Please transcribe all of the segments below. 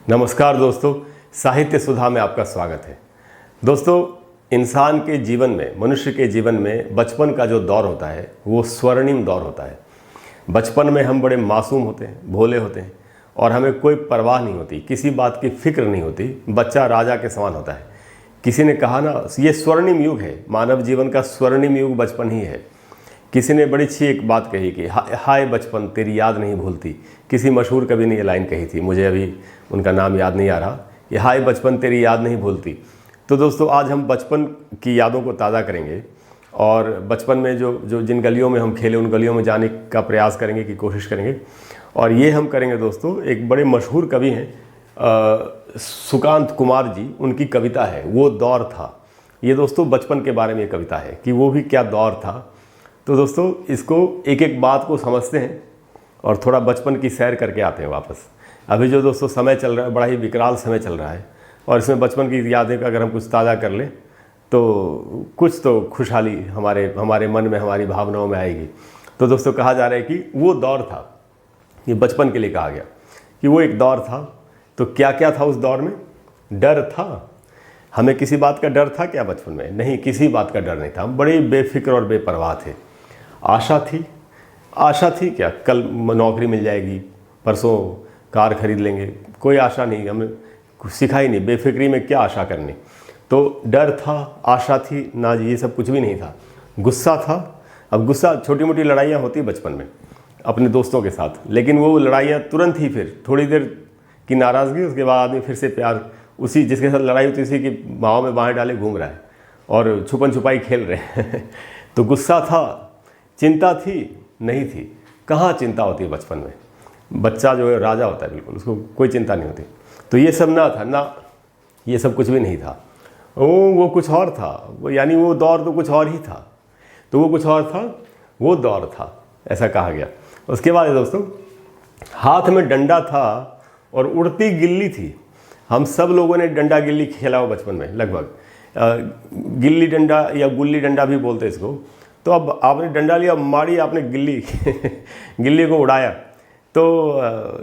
नमस्कार दोस्तों, साहित्य सुधा में आपका स्वागत है। दोस्तों, इंसान के जीवन में, मनुष्य के जीवन में बचपन का जो दौर होता है वो स्वर्णिम दौर होता है। बचपन में हम बड़े मासूम होते हैं, भोले होते हैं और हमें कोई परवाह नहीं होती, किसी बात की फिक्र नहीं होती। बच्चा राजा के समान होता है। किसी ने कहा ना, ये स्वर्णिम युग है, मानव जीवन का स्वर्णिम युग बचपन ही है। किसी ने बड़ी अच्छी एक बात कही कि हाय बचपन तेरी याद नहीं भूलती। किसी मशहूर कवि ने ये लाइन कही थी, मुझे अभी उनका नाम याद नहीं आ रहा। ये हाय बचपन तेरी याद नहीं भूलती। तो दोस्तों, आज हम बचपन की यादों को ताज़ा करेंगे और बचपन में जो जिन गलियों में हम खेले उन गलियों में जाने का प्रयास करेंगे, की कोशिश करेंगे। और ये हम करेंगे दोस्तों, एक बड़े मशहूर कवि हैं सुकांत कुमार जी, उनकी कविता है वो दौर था। ये दोस्तों बचपन के बारे में ये कविता है कि वो भी क्या दौर था। तो दोस्तों, इसको एक एक बात को समझते हैं और थोड़ा बचपन की सैर करके आते हैं वापस। अभी जो दोस्तों समय चल रहा है, बड़ा ही विकराल समय चल रहा है और इसमें बचपन की यादें अगर हम कुछ ताज़ा कर लें तो कुछ तो खुशहाली हमारे मन में, हमारी भावनाओं में आएगी। तो दोस्तों, कहा जा रहा है कि वो दौर था, ये बचपन के लिए कहा गया कि वो एक दौर था। तो क्या क्या था उस दौर में? डर था। हमें किसी बात का डर था क्या बचपन में? नहीं, किसी बात का डर नहीं था। हम बड़े बेफिक्र और बेपरवाह थे। आशा थी क्या, कल नौकरी मिल जाएगी, परसों कार खरीद लेंगे। कोई आशा नहीं, हमें कुछ सिखा ही नहीं, बेफिक्री में क्या आशा करनी। तो डर था, आशा थी ना, ये सब कुछ भी नहीं था। गुस्सा था। अब गुस्सा, छोटी मोटी लड़ाइयाँ होती बचपन में अपने दोस्तों के साथ, लेकिन वो लड़ाइयाँ तुरंत ही, फिर थोड़ी देर की नाराज़गी, उसके बाद आदमी फिर से प्यार, उसी जिसके साथ लड़ाई होती उसी की बाहों में बाहें डाले घूम रहा है और छुपन छुपाई खेल रहे हैं। तो गुस्सा था। चिंता थी? नहीं थी। कहाँ चिंता होती है बचपन में? बच्चा जो है राजा होता है, बिल्कुल, उसको कोई चिंता नहीं होती। तो ये सब ना था ना, ये सब कुछ भी नहीं था। वो कुछ और था, यानी वो दौर तो कुछ और ही था। तो वो कुछ और था, वो दौर था, ऐसा कहा गया। उसके बाद दोस्तों, हाथ में डंडा था और उड़ती गिल्ली थी। हम सब लोगों ने डंडा गिल्ली खेला हो बचपन में लगभग। गिल्ली डंडा या गुल्ली डंडा भी बोलते इसको। तो अब आपने डंडा लिया, मारी आपने गिल्ली गिल्ली को उड़ाया। तो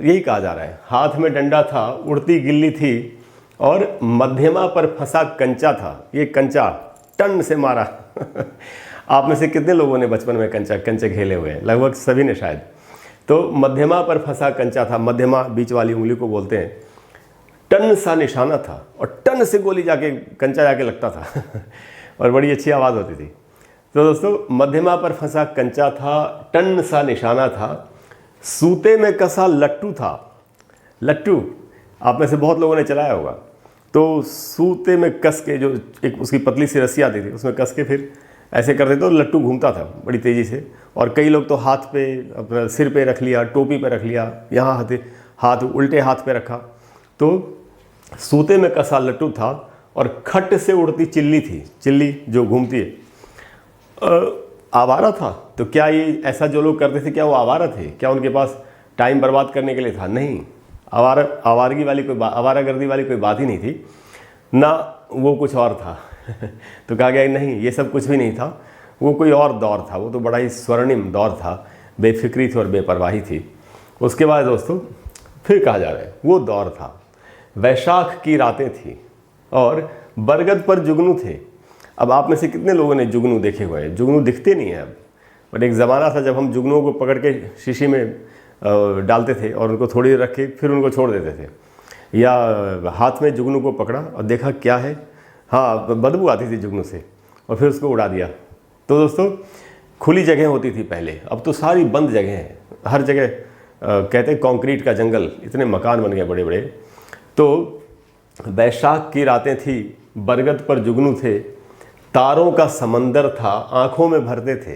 यही कहा जा रहा है, हाथ में डंडा था, उड़ती गिल्ली थी और मध्यमा पर फंसा कंचा था। ये कंचा टन से मारा। आप में से कितने लोगों ने बचपन में कंचे खेले हुए हैं? लगभग सभी ने शायद। तो मध्यमा पर फंसा कंचा था, मध्यमा बीच वाली उंगली को बोलते हैं। टन सा निशाना था और टन से गोली जाके कंचा जाके लगता था और बड़ी अच्छी आवाज़ होती थी। तो दोस्तों, मध्यमा पर फंसा कंचा था, टन सा निशाना था, सूते में कसा लट्टू था। लट्टू आप में से बहुत लोगों ने चलाया होगा। तो सूते में कस के, जो एक उसकी पतली सी रस्सी आती थी, उसमें कस के फिर ऐसे करते तो लट्टू घूमता था बड़ी तेज़ी से। और कई लोग तो हाथ पे, अपना सिर पे रख लिया, टोपी पे रख लिया, यहाँ हाथ उल्टे हाथ पे रखा। तो सूते में कसा लट्टू था और खट से उड़ती चिल्ली थी। चिल्ली जो घूमती है, आवारा था। तो क्या ये ऐसा जो लोग करते थे, क्या वो आवारा थे? क्या उनके पास टाइम बर्बाद करने के लिए था? नहीं। आवारगी वाली कोई आवारागर्दी वाली कोई बात ही नहीं थी ना, वो कुछ और था। तो कहा गया नहीं, ये सब कुछ भी नहीं था, वो कोई और दौर था। वो तो बड़ा ही स्वर्णिम दौर था, बेफिक्री थी और बेपरवाही थी। उसके बाद दोस्तों, फिर कहा जा रहा है वो दौर था, वैशाख की रातें थी और बरगद पर जुगनू थे। अब आप में से कितने लोगों ने जुगनू देखे हुए हैं? जुगनू दिखते नहीं हैं अब, बट एक ज़माना था जब हम जुगनुओं को पकड़ के शीशी में डालते थे और उनको थोड़ी देर रख के फिर उनको छोड़ देते थे। या हाथ में जुगनू को पकड़ा और देखा क्या है, हाँ बदबू आती थी जुगनू से, और फिर उसको उड़ा दिया। तो दोस्तों, खुली जगह होती थी पहले, अब तो सारी बंद जगह हैं। हर जगह कहते हैं कंक्रीट का जंगल, इतने मकान बन गए बड़े बड़े। तो वैशाख की रातें थी, बरगद पर जुगनू थे, तारों का समंदर था, आंखों में भरते थे।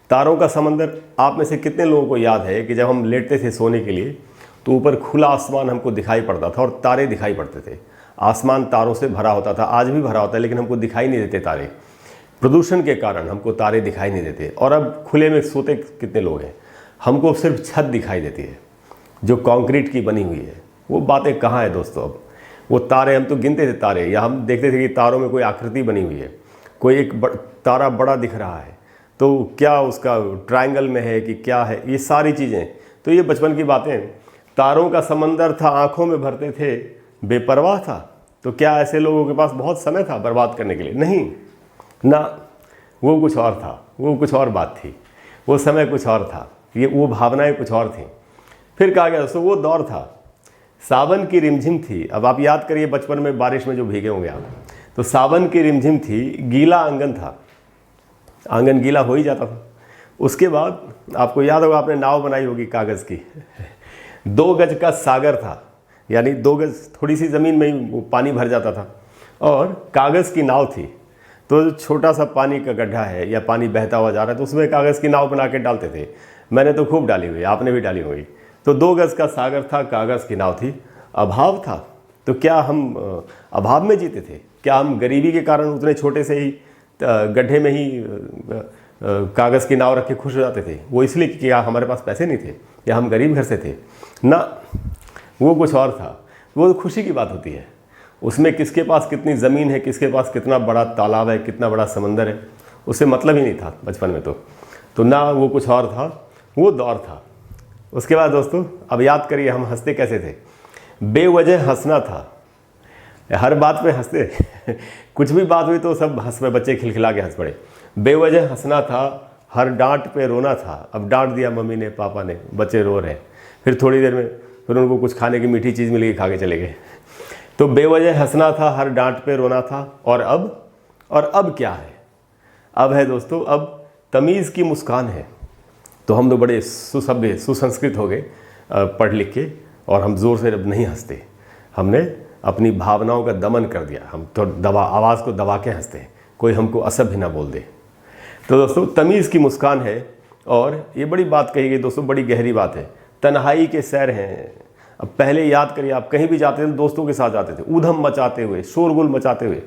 तारों का समंदर, आप में से कितने लोगों को याद है कि जब हम लेटते थे सोने के लिए तो ऊपर खुला आसमान हमको दिखाई पड़ता था और तारे दिखाई पड़ते थे। आसमान तारों से भरा होता था, आज भी भरा होता है, लेकिन हमको दिखाई नहीं देते तारे। प्रदूषण के कारण हमको तारे दिखाई नहीं देते। और अब खुले में सोते कितने लोग हैं? हमको सिर्फ छत दिखाई देती है जो कंक्रीट की बनी हुई है। वो बातें कहाँ है दोस्तों? अब वो तारे, हम तो गिनते थे तारे, या हम देखते थे कि तारों में कोई आकृति बनी हुई है, कोई एक तारा बड़ा दिख रहा है, तो क्या उसका ट्रायंगल में है कि क्या है, ये सारी चीज़ें। तो ये बचपन की बातें। तारों का समंदर था, आंखों में भरते थे, बेपरवाह था। तो क्या ऐसे लोगों के पास बहुत समय था बर्बाद करने के लिए? नहीं ना, वो कुछ और था, वो कुछ और बात थी, वो समय कुछ और था, ये वो भावनाएं कुछ और थीं। फिर कहा गया दोस्तों वो दौर था, सावन की रिमझिम थी। अब आप याद करिए बचपन में बारिश में जो भीगे होंगे आप, तो सावन की रिमझिम थी, गीला आंगन था, आंगन गीला हो ही जाता था। उसके बाद आपको याद होगा आपने नाव बनाई होगी कागज़ की 2 गज का सागर था, यानी 2 गज थोड़ी सी ज़मीन में ही पानी भर जाता था और कागज़ की नाव थी। तो छोटा सा पानी का गड्ढा है या पानी बहता हुआ जा रहा है तो उसमें कागज़ की नाव बना के डालते थे। मैंने तो खूब डाली हुई, आपने भी डाली होगी। तो 2 गज का सागर था, कागज़ की नाव थी, अभाव था। तो क्या हम अभाव में जीते थे? क्या हम गरीबी के कारण उतने छोटे से ही गड्ढे में ही कागज़ की नाव रख के खुश हो जाते थे? वो इसलिए कि क्या हमारे पास पैसे नहीं थे या हम गरीब घर से थे? ना, वो कुछ और था। वो खुशी की बात होती है, उसमें किसके पास कितनी ज़मीन है, किसके पास कितना बड़ा तालाब है, कितना बड़ा समंदर है, उससे मतलब ही नहीं था बचपन में। तो ना, वो कुछ और था, वो दौर था। उसके बाद दोस्तों अब याद करिए हम हंसते कैसे थे। बेवजह हंसना था, हर बात पे हंसते कुछ भी बात हुई तो सब हंस पे, बच्चे खिलखिला के हंस पड़े। बेवजह हंसना था, हर डांट पे रोना था। अब डांट दिया मम्मी ने, पापा ने, बच्चे रो रहे हैं, फिर थोड़ी देर में फिर उनको कुछ खाने की मीठी चीज़ मिल गई, खा के चले गए। तो बेवजह हंसना था, हर डांट पे रोना था। और अब क्या है? अब है दोस्तों, अब तमीज़ की मुस्कान है। तो हम लोग बड़े सुसभ्य सुसंस्कृत हो गए पढ़ लिख के, और हम ज़ोर से अब नहीं हंसते। हमने अपनी भावनाओं का दमन कर दिया, हम तो आवाज़ को दबा के हंसते हैं, कोई हमको असभ्य ना बोल दे। तो दोस्तों तमीज़ की मुस्कान है। और ये बड़ी बात कही गई दोस्तों, बड़ी गहरी बात है। तन्हाई के सैर हैं। अब पहले याद करिए आप कहीं भी जाते थे दोस्तों के साथ जाते थे, ऊधम मचाते हुए, शोरगुल मचाते हुए,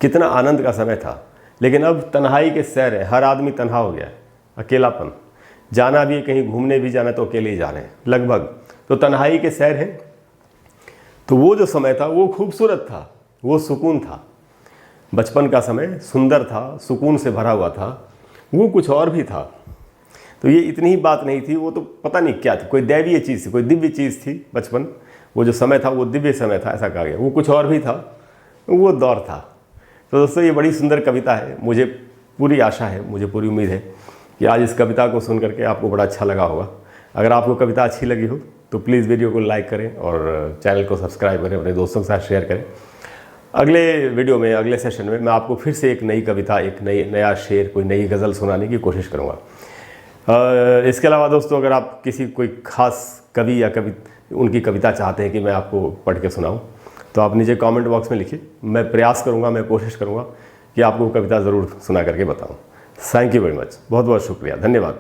कितना आनंद का समय था। लेकिन अब तन्हाई के सैर है, हर आदमी तन्हा हो गया है, अकेलापन। जाना भी कहीं घूमने भी जाना तो अकेले ही जा रहे हैं लगभग। तो तन्हाई के सैर है। तो वो जो समय था वो खूबसूरत था, वो सुकून था। बचपन का समय सुंदर था, सुकून से भरा हुआ था, वो कुछ और भी था। तो ये इतनी ही बात नहीं थी, वो तो पता नहीं क्या थी, कोई दैवीय चीज़ थी, कोई दिव्य चीज़ थी बचपन। वो जो समय था वो दिव्य समय था, ऐसा कहा गया। वो कुछ और भी था, वो दौर था। तो दोस्तों ये बड़ी सुंदर कविता है। मुझे पूरी आशा है, मुझे पूरी उम्मीद है कि आज इस कविता को सुन करके आपको बड़ा अच्छा लगा होगा। अगर आपको कविता अच्छी लगी हो तो प्लीज़ वीडियो को लाइक करें और चैनल को सब्सक्राइब करें, अपने दोस्तों के साथ शेयर करें। अगले वीडियो में, अगले सेशन में मैं आपको फिर से एक नई कविता, एक नया शेर, कोई नई गज़ल सुनाने की कोशिश करूँगा। इसके अलावा दोस्तों अगर आप किसी कोई ख़ास कवि या उनकी कविता चाहते हैं कि मैं आपको पढ़ के सुनाऊं तो आप नीचे कमेंट बॉक्स में लिखिए। मैं प्रयास करूंगा, मैं कोशिश करूंगा कि आपको कविता ज़रूर सुना करके बताऊं। थैंक यू वेरी मच, बहुत बहुत शुक्रिया, धन्यवाद।